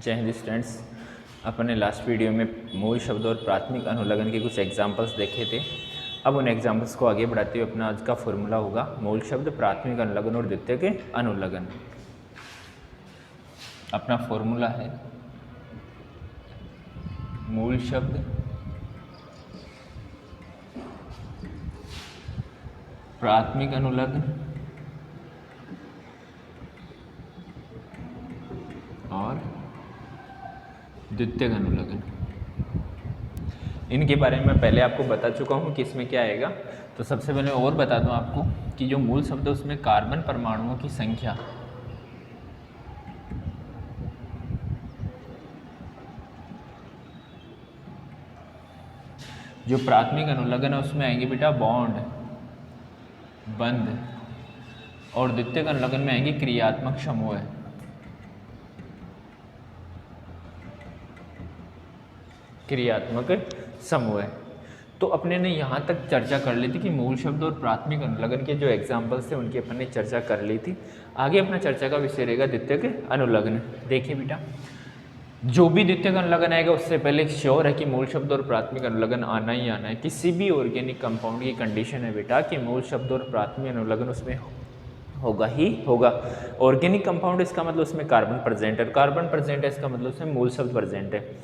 जय हिंद स्टूडेंट्स। अपन ने last video में मूल शब्द और प्राथमिक अनुलग्न के कुछ एग्जांपल्स देखे थे। अब उन एग्जांपल्स को आगे बढ़ाते हुए अपना आज का फॉर्मूला होगा मूल शब्द, प्राथमिक अनुलग्न और द्वितीय के अनुलग्न। अपना फॉर्मूला है मूल शब्द, प्राथमिक अनुलग्न और द्वितीय अनुलग्न। इनके बारे में मैं पहले आपको बता चुका हूँ कि इसमें क्या आएगा। तो सबसे पहले और बता दूँ आपको कि जो मूल शब्द है उसमें कार्बन परमाणुओं की संख्या जो प्राथमिक अनुलग्न है उसमें आएंगे बेटा बॉन्ड, बंध, और द्वितीय अनुलग्न में आएंगे क्रियात्मक समूह। क्रियात्मक समूह। तो अपने ने यहाँ तक चर्चा कर ली थी कि मूल शब्द और प्राथमिक अनुलग्न के जो एग्जाम्पल्स थे उनकी अपन ने चर्चा कर ली थी। आगे अपना चर्चा का विषय रहेगा द्वितीयक अनुलग्न। देखिए बेटा, जो भी द्वितीयक अनुलग्न आएगा उससे पहले श्योर है कि मूल शब्द और प्राथमिक अनुलग्न आना ही आना है। किसी भी ऑर्गेनिक कंपाउंड की कंडीशन है बेटा कि मूल शब्द और प्राथमिक अनुलग्न उसमें होगा ही होगा। ऑर्गेनिक कंपाउंड इसका मतलब उसमें कार्बन प्रेजेंट है, कार्बन प्रेजेंट है इसका मतलब उसमें मूल शब्द प्रेजेंट है।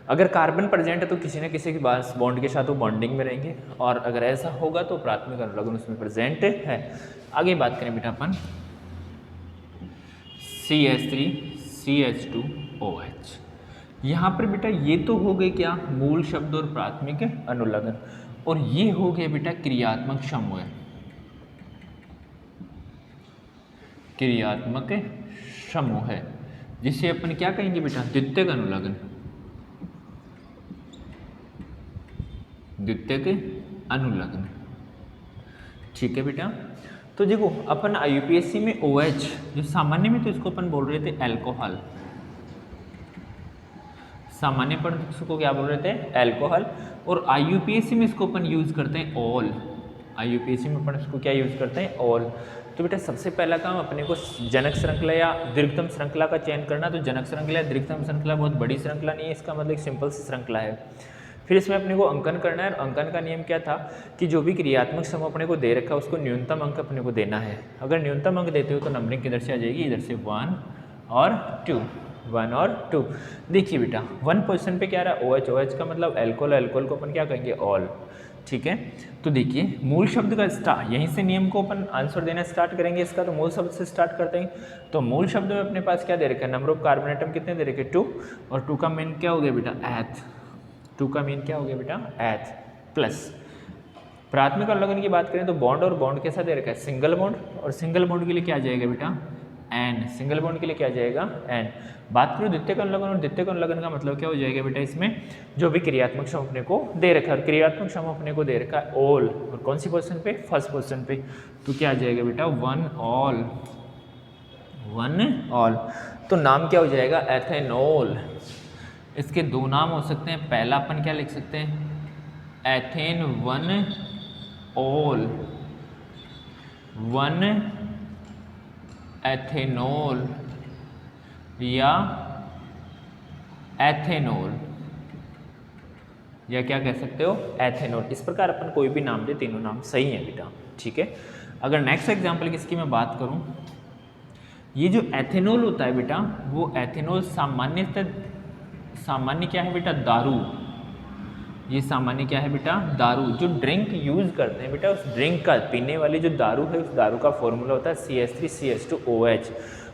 अगर कार्बन प्रेजेंट है तो किसी न किसी के पास बॉन्ड के साथ वो बॉन्डिंग में रहेंगे, और अगर ऐसा होगा तो प्राथमिक अनुलग्न उसमें प्रेजेंट है। आगे बात करें बेटा अपन CH3CH2OH। यहाँ पर बेटा ये तो हो गए क्या मूल शब्द और प्राथमिक अनुलग्न, और ये हो गए बेटा क्रियात्मक समूह। क्रियात्मक समूह है जिसे अपन क्या कहेंगे बेटा द्वितीयक अनुलग्न। द्वितीयक अनुलग्न, ठीक है बेटा। तो देखो अपन IUPAC में OH जो सामान्य में तो इसको अपन बोल रहे थे अल्कोहल, सामान्य पर इसको क्या बोल रहे थे अल्कोहल, और IUPAC में इसको अपन यूज करते हैं ऑल। IUPAC में अपन इसको क्या यूज करते हैं ऑल। तो बेटा सबसे पहला काम अपने को जनक श्रृंखला या दीर्घतम श्रृंखला का चयन करना। तो जनक श्रृंखला या दीर्घतम श्रृंखला बहुत बड़ी श्रृंखला नहीं है, इसका मतलब एक सिंपल सी श्रृंखला है। फिर इसमें अपने को अंकन करना है, और अंकन का नियम क्या था कि जो भी क्रियात्मक समूह अपने को दे रखा है उसको न्यूनतम अंक अपने को देना है। अगर न्यूनतम अंक देते हो तो नंबरिंग किधर से आ जाएगी, इधर से 1 और 2, 1 और 2। देखिए बेटा 1 पोजीशन पे क्या रहा OH, OH का मतलब अल्कोहल, अल्कोहल को अपन क्या कहेंगे ऑल, ठीक है। तो देखिए मूल शब्द का स्टार्ट यहीं से नियम को अपन आंसर देना स्टार्ट करेंगे इसका। तो मूल शब्द से स्टार्ट करते हैं। तो मूल शब्द में अपने पास क्या दे रखा है, नंबर ऑफ कार्बन एटम कितने दे रखे 2, और 2 का मीन क्या हो गया बेटा एथ, 2 का मीन क्या हो गया बेटा एथ, प्लस प्राथमिक अनुलग्न की बात करें तो बॉन्ड, और बॉन्ड कैसा दे रखा है सिंगल बॉन्ड, और सिंगल बॉन्ड के लिए क्या आ जाएगा बेटा एन, सिंगल बॉन्ड के लिए क्या आ जाएगा एन। बात करो द्वितीयक अनुलग्न, और द्वितीयक अनुलग्न का मतलब क्या हो जाएगा बेटा इसमें जो भी क्रियात्मक समूह अपने को दे रखा है, क्रियात्मक समूह अपने को दे रखा है ऑल, और कौन सी पोजीशन पे फर्स्ट पोजीशन पे। तो क्या आ जाएगा बेटा 1 ऑल, 1 ऑल। तो नाम क्या हो जाएगा एथेनॉल। इसके दो नाम हो सकते हैं, पहला अपन क्या लिख सकते हैं एथेन 1 ऑल, 1 एथेनॉल या एथेनॉल, या क्या कह सकते हो एथेनॉल। इस प्रकार अपन कोई भी नाम दे, तीनों नाम सही है बेटा, ठीक है। अगर नेक्स्ट एग्जांपल किसकी मैं बात करूं, ये जो एथेनॉल होता है बेटा वो एथेनॉल सामान्य क्या है बेटा दारू। ये सामान्य क्या है बेटा दारू। जो ड्रिंक यूज करते हैं बेटा उस ड्रिंक का, पीने वाली जो दारू है उस दारू का फॉर्मूला होता है CH3CH2OH,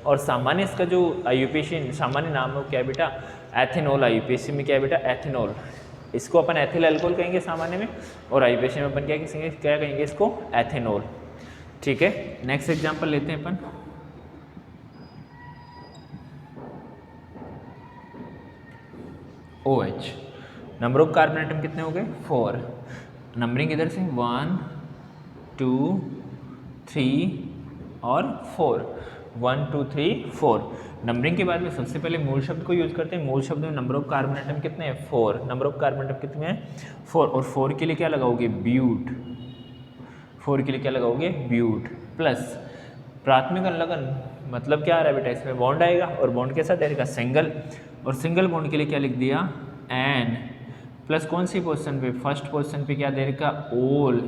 और सामान्य इसका जो IUPAC सामान्य नाम है क्या है बेटा एथेनॉल। IUPAC में क्या है बेटा एथेनॉल, इसको अपन एथिल अल्कोहल कहेंगे सामान्य में, और IUPAC में अपन क्या कहेंगे इसको एथेनॉल, ठीक है। नेक्स्ट एग्जाम्पल लेते हैं अपन OH। Number of carbon atom कितने हो गए 4, नंबरिंग इधर से 1 2 3 और 4, 1 2 3 4। नंबरिंग के बाद में सबसे पहले मूल शब्द को यूज करते हैं। मूल शब्द में नंबर ऑफ कार्बन एटम कितने हैं 4, नंबर ऑफ कार्बन एटम कितने हैं 4, और 4 के लिए क्या लगाओगे ब्यूट, 4 के लिए क्या लगाओगे ब्यूट, प्लस प्राथमिक अनुलग्न मतलब क्या आ रहा है बेटा इसमें बॉन्ड आएगा, और बॉन्ड के साथ आएगा सिंगल, और सिंगल बॉन्ड के लिए क्या लिख दिया एन, प्लस कौन सी पोजीशन पे, फर्स्ट पोजीशन पे क्या दे रखा ओल,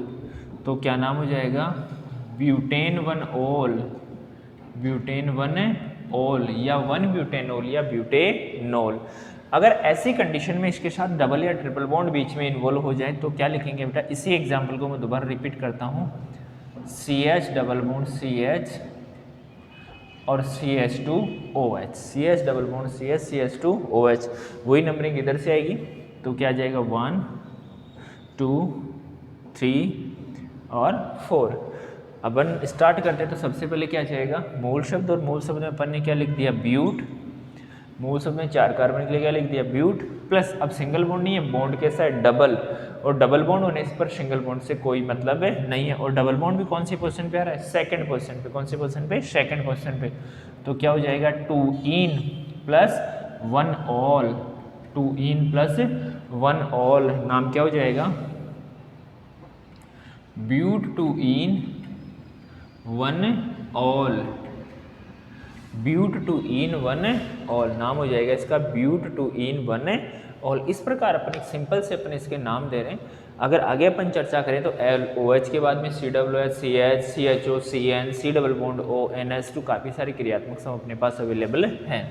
तो क्या नाम हो जाएगा ब्यूटेन 1 ओल, ब्यूटेन 1 ओल या 1 ब्यूटेनोल या ब्यूटेनोल। अगर ऐसी कंडीशन में इसके साथ डबल या ट्रिपल बॉन्ड बीच में इन्वॉल्व हो जाए तो क्या लिखेंगे बेटा, इसी एग्जाम्पल को मैं दोबारा रिपीट करता हूँ, CH डबल बॉन्ड CH और CH2OH, CH double bond CH CH2OH, वही नंबरिंग इधर से आएगी तो क्या आ जाएगा 1 2 3 और 4। अपन स्टार्ट करते हैं तो सबसे पहले क्या जाएगा मूल शब्द, और मूल शब्द में अपन ने क्या लिख दिया ब्यूट, मूल शब्द में 4 कार्बन के लिए क्या लिख दिया ब्यूट, प्लस अब सिंगल बॉन्ड नहीं है, बॉन्ड कैसा है डबल, और डबल बॉन्ड होने पर सिंगल बॉन्ड से कोई मतलब है नहीं है, और डबल बॉन्ड भी कौन सी पोजीशन पे आ रहा है, सेकंड पोजीशन पे, कौन सी पोजीशन पे, सेकंड पोजीशन पे, तो क्या हो जाएगा 2 in plus 1 all, 2 in plus 1 all, नाम क्या हो जाएगा ब्यूट 2 इन 1 ऑल, ब्यूट 2 इन 1 ऑल, नाम हो जाएगा इसका ब्यूट 2 इन 1 ऑल। इस प्रकार अपन एक सिंपल से अपन इसके नाम दे रहे हैं। अगर आगे अपन चर्चा करें तो LOH के बाद में COOH, CH, CHO, CN, C double bond O, NH2 काफ़ी सारे क्रियात्मक सम अपने पास अवेलेबल हैं।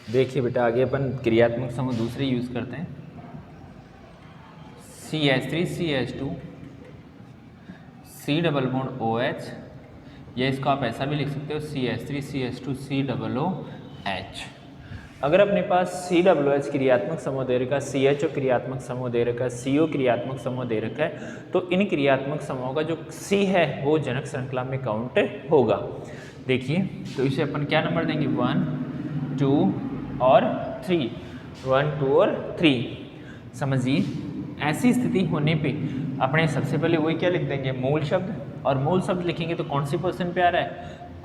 देखिए बेटा आगे अपन क्रियात्मक समूह दूसरे यूज़ करते हैं, CH3 CH2 C double bond OH, या इसको आप ऐसा भी लिख सकते हो CH3 CH2 C double OH। अगर अपने पास COOH क्रियात्मक समूह दे रखा है, CHO क्रियात्मक समूह दे रखा है, CO क्रियात्मक समूह दे रखा है, तो इन क्रियात्मक समूहों का जो C है वो जनक श्रृंखला में काउंट होगा। देखिए तो इसे अपन क्या नंबर देंगे 1 2 और 3, 1 2 और 3। समझिए ऐसी स्थिति होने पे अपने सबसे पहले वही क्या लिख देंगे मूल शब्द, और मूल शब्द लिखेंगे तो कौन सी पोजीशन पे आ रहा है,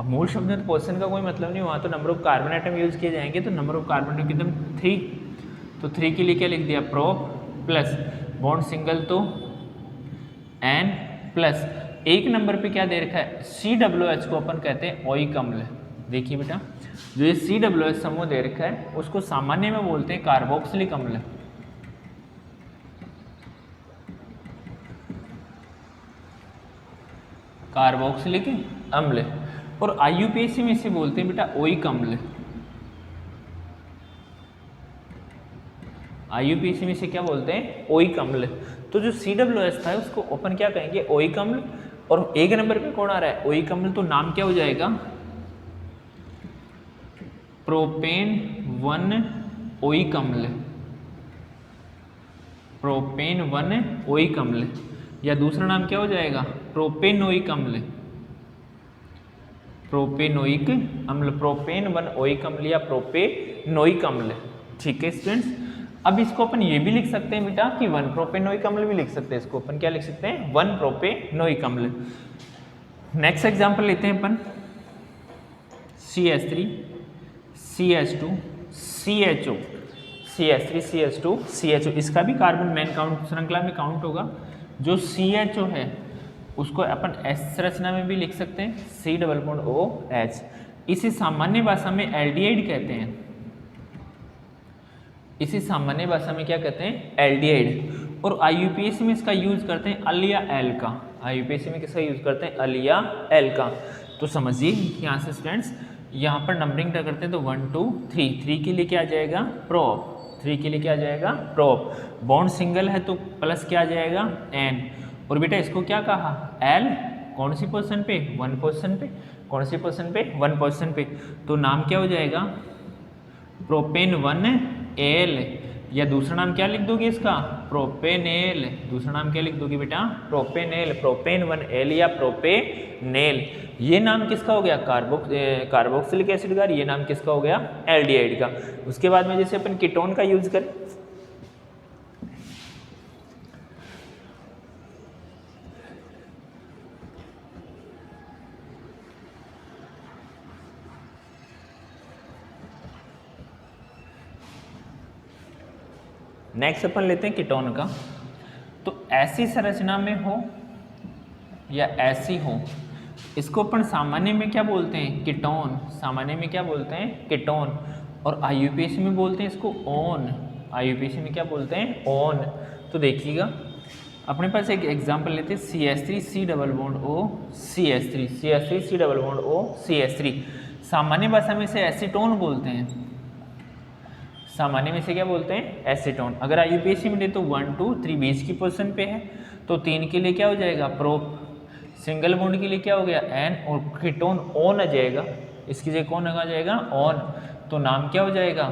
अब मूल शब्द में तो पोजीशन का कोई मतलब नहीं, वहाँ तो number of carbon atom use किए जाएंगे, तो नंबर ऑफ कार्बन एटम एकदम 3, तो 3 के लिए क्या लिख दिया प्रोप, प्लस बॉन्ड सिंगल तो N, प्लस एक नंबर पे क्या दे रखा है COOH को अपन कहते हैं ओइक अम्ल। देखिए बेटा जो ये COOH समूह दे रखा है उसको सामान्य में बोलते हैं कार्बोक्सिलिक अम्ल, कार्बोक्सिलिक अम्ल, और IUPAC में इसे बोलते हैं बेटा ओइक अम्ल। IUPAC में इसे क्या बोलते हैं ओइक अम्ल। तो जो COOH था उसको अपन क्या कहेंगे ओइक अम्ल, और एक नंबर पे कौन आ रहा है ओइक अम्ल, तो नाम क्या हो जाएगा प्रोपेन 1 ओइक अम्ल, प्रोपेन 1 ओइक अम्ल, या दूसरा नाम क्या हो जाएगा प्रोपेनोइक अम्ल, प्रोपेनोइक अम्ल, प्रोपेन 1 ओइक अम्ल या प्रोपेनोइक अम्ल। ठीक है स्टूडेंट्स, अब इसको अपन ये भी लिख सकते हैं बेटा कि 1 प्रोपेनोइक अम्ल भी लिख सकते हैं, इसको अपन क्या लिख सकते हैं 1 प्रोपेनोइक अम्ल। नेक्स्ट एग्जांपल लेते हैं अपन CH3 CH2 CHO, CH3 CH2 CHO, इसका भी कार्बन मेन काउंट श्रृंखला में काउंट होगा। जो CHO है उसको अपन S रचना में भी लिख सकते हैं C डबल बॉन्ड OH, इसे सामान्य भाषा में एल्डिहाइड कहते हैं, इसे सामान्य भाषा में क्या कहते हैं एल्डिहाइड, और IUPAC में इसका यूज करते हैं अल या एल का, IUPAC में किसका यूज करते हैं अल या एल का। तो समझिए यहाँ से स्टूडेंट्स यहाँ पर नंबरिंग क्या करते हैं तो 1 2 3, 3 के लिए क्या आ जाएगा प्रोप, 3 के लिए क्या आ जाएगा प्रोप, बॉन्ड सिंगल है तो प्लस क्या आ जाएगा N, और बेटा इसको क्या कहा L, कौन सी पोजीशन पे 1 पोजीशन पे, कौन सी पोजीशन पे 1 पोजीशन पे, तो नाम क्या हो जाएगा प्रोपेन 1 एल, या दूसरा नाम क्या लिख दोगे इसका प्रोपेनेल, दूसरा नाम क्या लिख दोगे बेटा प्रोपेनेल, प्रोपेन 1 एल या प्रोपेनेल। ये नाम किसका हो गया कार्बोक्सिलिक एसिड का, ये नाम किसका हो गया एल्डिहाइड का। उसके बाद में जैसे अपन कीटोन का यूज करें नेक्स्ट अपन लेते हैं कीटोन का। तो ऐसी संरचना में हो या ऐसी हो, इसको अपन सामान्य में क्या बोलते हैं? कीटोन। सामान्य में क्या बोलते हैं? कीटोन। और आईयूपीएसी में बोलते हैं इसको ओन। आईयूपीएसी में क्या बोलते हैं? ओन। तो देखिएगा अपने पास एक एग्जांपल लेते हैं CH3 C double bond O CH3 CH3 C double bond O CH3। सामान्य भाषा में इसे एसीटोन बोलते हैं। सामान्य में से क्या बोलते हैं? एसीटोन। अगर आईयूपीएसी में दे तो 1 2 3 बीच की पोजीशन पे है, तो 3 के लिए क्या हो जाएगा? प्रोप। सिंगल बॉन्ड के लिए क्या हो गया? एन। और कीटोन ओन आ जाएगा, इसकी जगह कौन आ जाएगा? ओन। तो नाम क्या हो जाएगा?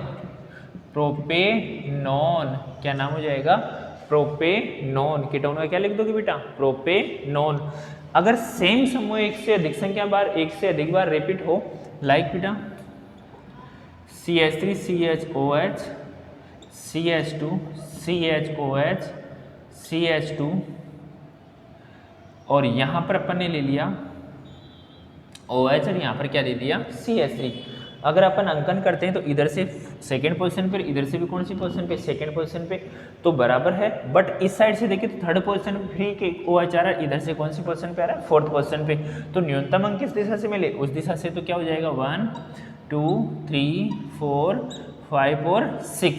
प्रोपेनॉन। क्या नाम हो जाएगा? प्रोपेनॉन। कीटोन का क्या लिख दोगे बेटा? प्रोपेनॉन। अगर सेम समूह एक से अधिक संख्या बार, एक से अधिक बार रिपीट हो, लाइक बेटा CH3 CHOH CH2 CHOH CH2, और यहाँ पर अपन ने ले लिया OH और यहाँ पर क्या दे दिया? CH3। अगर अपन अंकन करते हैं तो इधर से सेकेंड पोजीशन पे, इधर से भी कौन सी पोजीशन पे? सेकेंड पोजीशन पे, तो बराबर है। बट इस साइड से देखिए तो थर्ड पोजीशन फ्री के OH आ रहा है, इधर से कौन सी पोजीशन पे आ रहा है? फोर्थ पोजीशन पे। तो न्यूनतम अंक किस दिशा से मिले? उस दिशा से। तो क्या हो जाएगा? 1 2 3 4 5 और 6।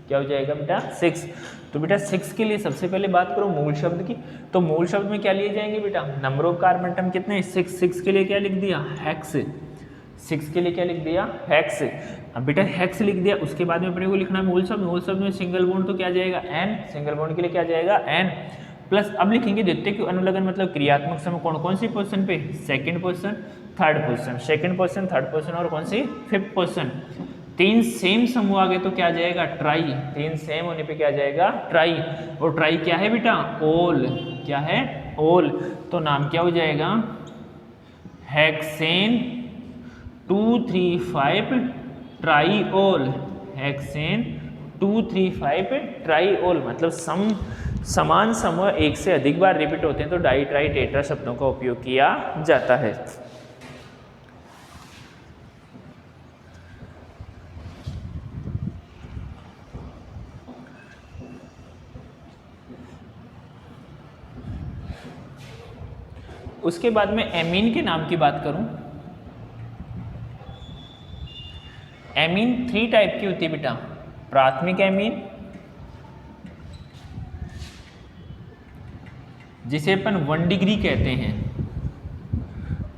क्या हो जाएगा बेटा? 6। तो बेटा 6 के लिए सबसे पहले बात करो मूल शब्द की, तो मूल शब्द में क्या लिए जाएंगे बेटा? नंबर ऑफ कार्बन एटम कितने? 6। 6 के लिए क्या लिख दिया? हेक्स। 6 के लिए क्या लिख दिया? हेक्स। अब बेटा हेक्स लिख दिया, उसके बाद में अपने को लिखना है मूल शब्द। मूल शब्द में सिंगल बॉन्ड तो क्या जाएगा? एन। सिंगल बॉन्ड के लिए क्या जाएगा? N plus. अब लिखेंगे द्वितीय के अनुलग्न मतलब क्रियात्मक समूह कौन कौन सी पोजीशन पे? Second position, third position, second position, third position, और कौन सी? Fifth position. 3 सेम समूह आ गए तो क्या जाएगा? ट्राई। 3 सेम होने पे क्या जाएगा? ट्राई। और ट्राई क्या है बेटा? ओल। क्या है? ओल। तो नाम क्या हो जाएगा? हेक्सेन 235 ट्राईओल। हेक्सेन 235 ट्राईओल मतलब समान समूह एक से अधिक बार रिपीट होते हैं तो डाई ट्राई टेट्रा शब्दों का उपयोग किया जाता है। उसके बाद में एमीन के नाम की बात करूं। एमीन 3 टाइप की होती है बेटा। प्राथमिक एमीन जिसे अपन 1 डिग्री कहते हैं,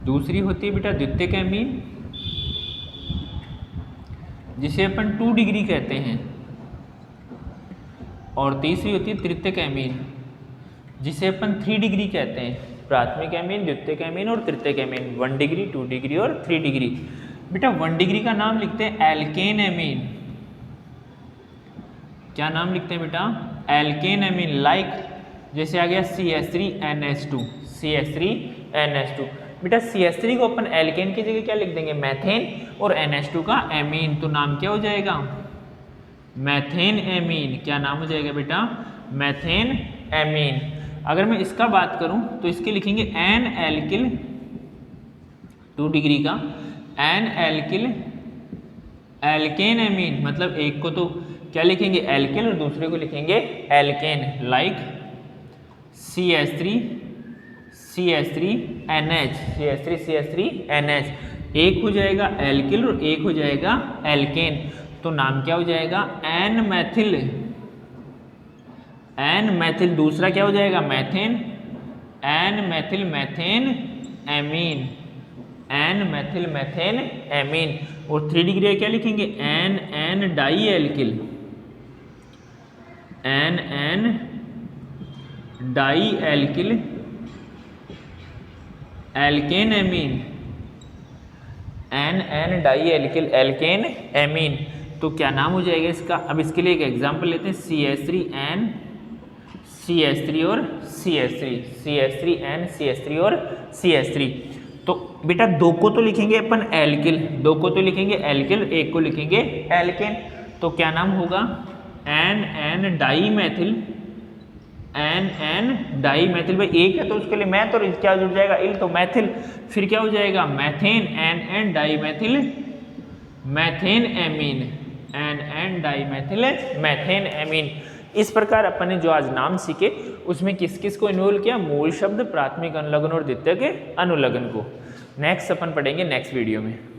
दूसरी होती है बेटा द्वितीयक एमीन जिसे अपन 2 डिग्री कहते हैं, और तीसरी होती है तृतीयक एमीन जिसे अपन 3 डिग्री कहते हैं। प्राथमिक एमीन, द्वितीयक एमीन और तृतीयक एमीन, 1 डिग्री, 2 डिग्री और 3 डिग्री। बेटा 1 डिग्री का नाम लिखते हैं एल्केन एमीन। क्या नाम लिखते हैं बेटा? Alkene amine. लाइक जैसे आ गया CH3NH2, CH3NH2। बेटा CH3 को अपन एल्केन की जगह क्या लिख देंगे? मैथेन, और NH2 का एमीन, तो नाम क्या हो जाएगा? Methane amine. क्या नाम हो जाएगा बेटा? Methane amine. अगर मैं इसका बात करूं तो इसके लिखेंगे एन एल्किल, 2 डिग्री का एन एल्किल एल्केन एमीन, मतलब एक को तो क्या लिखेंगे? एल्किल, और दूसरे को लिखेंगे एल्केन। लाइक CH3NH, CH3NH, एक हो जाएगा एल्किल और एक हो जाएगा एल्केन, तो नाम क्या हो जाएगा? N methyl. N methyl. दूसरा क्या हो जाएगा? Methane, N methyl methane amine, N methyl methane amine. और 3 डिग्री क्या लिखेंगे? N N di alkyl, N N di alkyl alkane amine, N N di alkyl alkane amine. तो क्या नाम हो जाएगा इसका? अब इसके लिए एक एग्जांपल लेते हैं CH3N CH3 और CH3, CH3N CH3 और CH3। तो बेटा 2 को तो लिखेंगे अपन एल्किल, 2 को तो लिखेंगे एल्किल, एक को लिखेंगे एल्केन, तो क्या नाम होगा? N N di methyl, N N di methyl. भाई एक है तो उसके लिए मैथ और क्या जुड़ जाएगा? इल, तो मैथिल। फिर क्या हो जाएगा? Methane, N N di methyl methane amine, N N di methyl methane amine. इस प्रकार अपन ने जो आज नाम सीखे उसमें किस किस को इन्वॉल्व किया, मूल शब्द, प्राथमिक अनुलग्न और द्वितीयक अनुलग्न को। नेक्स्ट अपन पढ़ेंगे नेक्स्ट वीडियो में।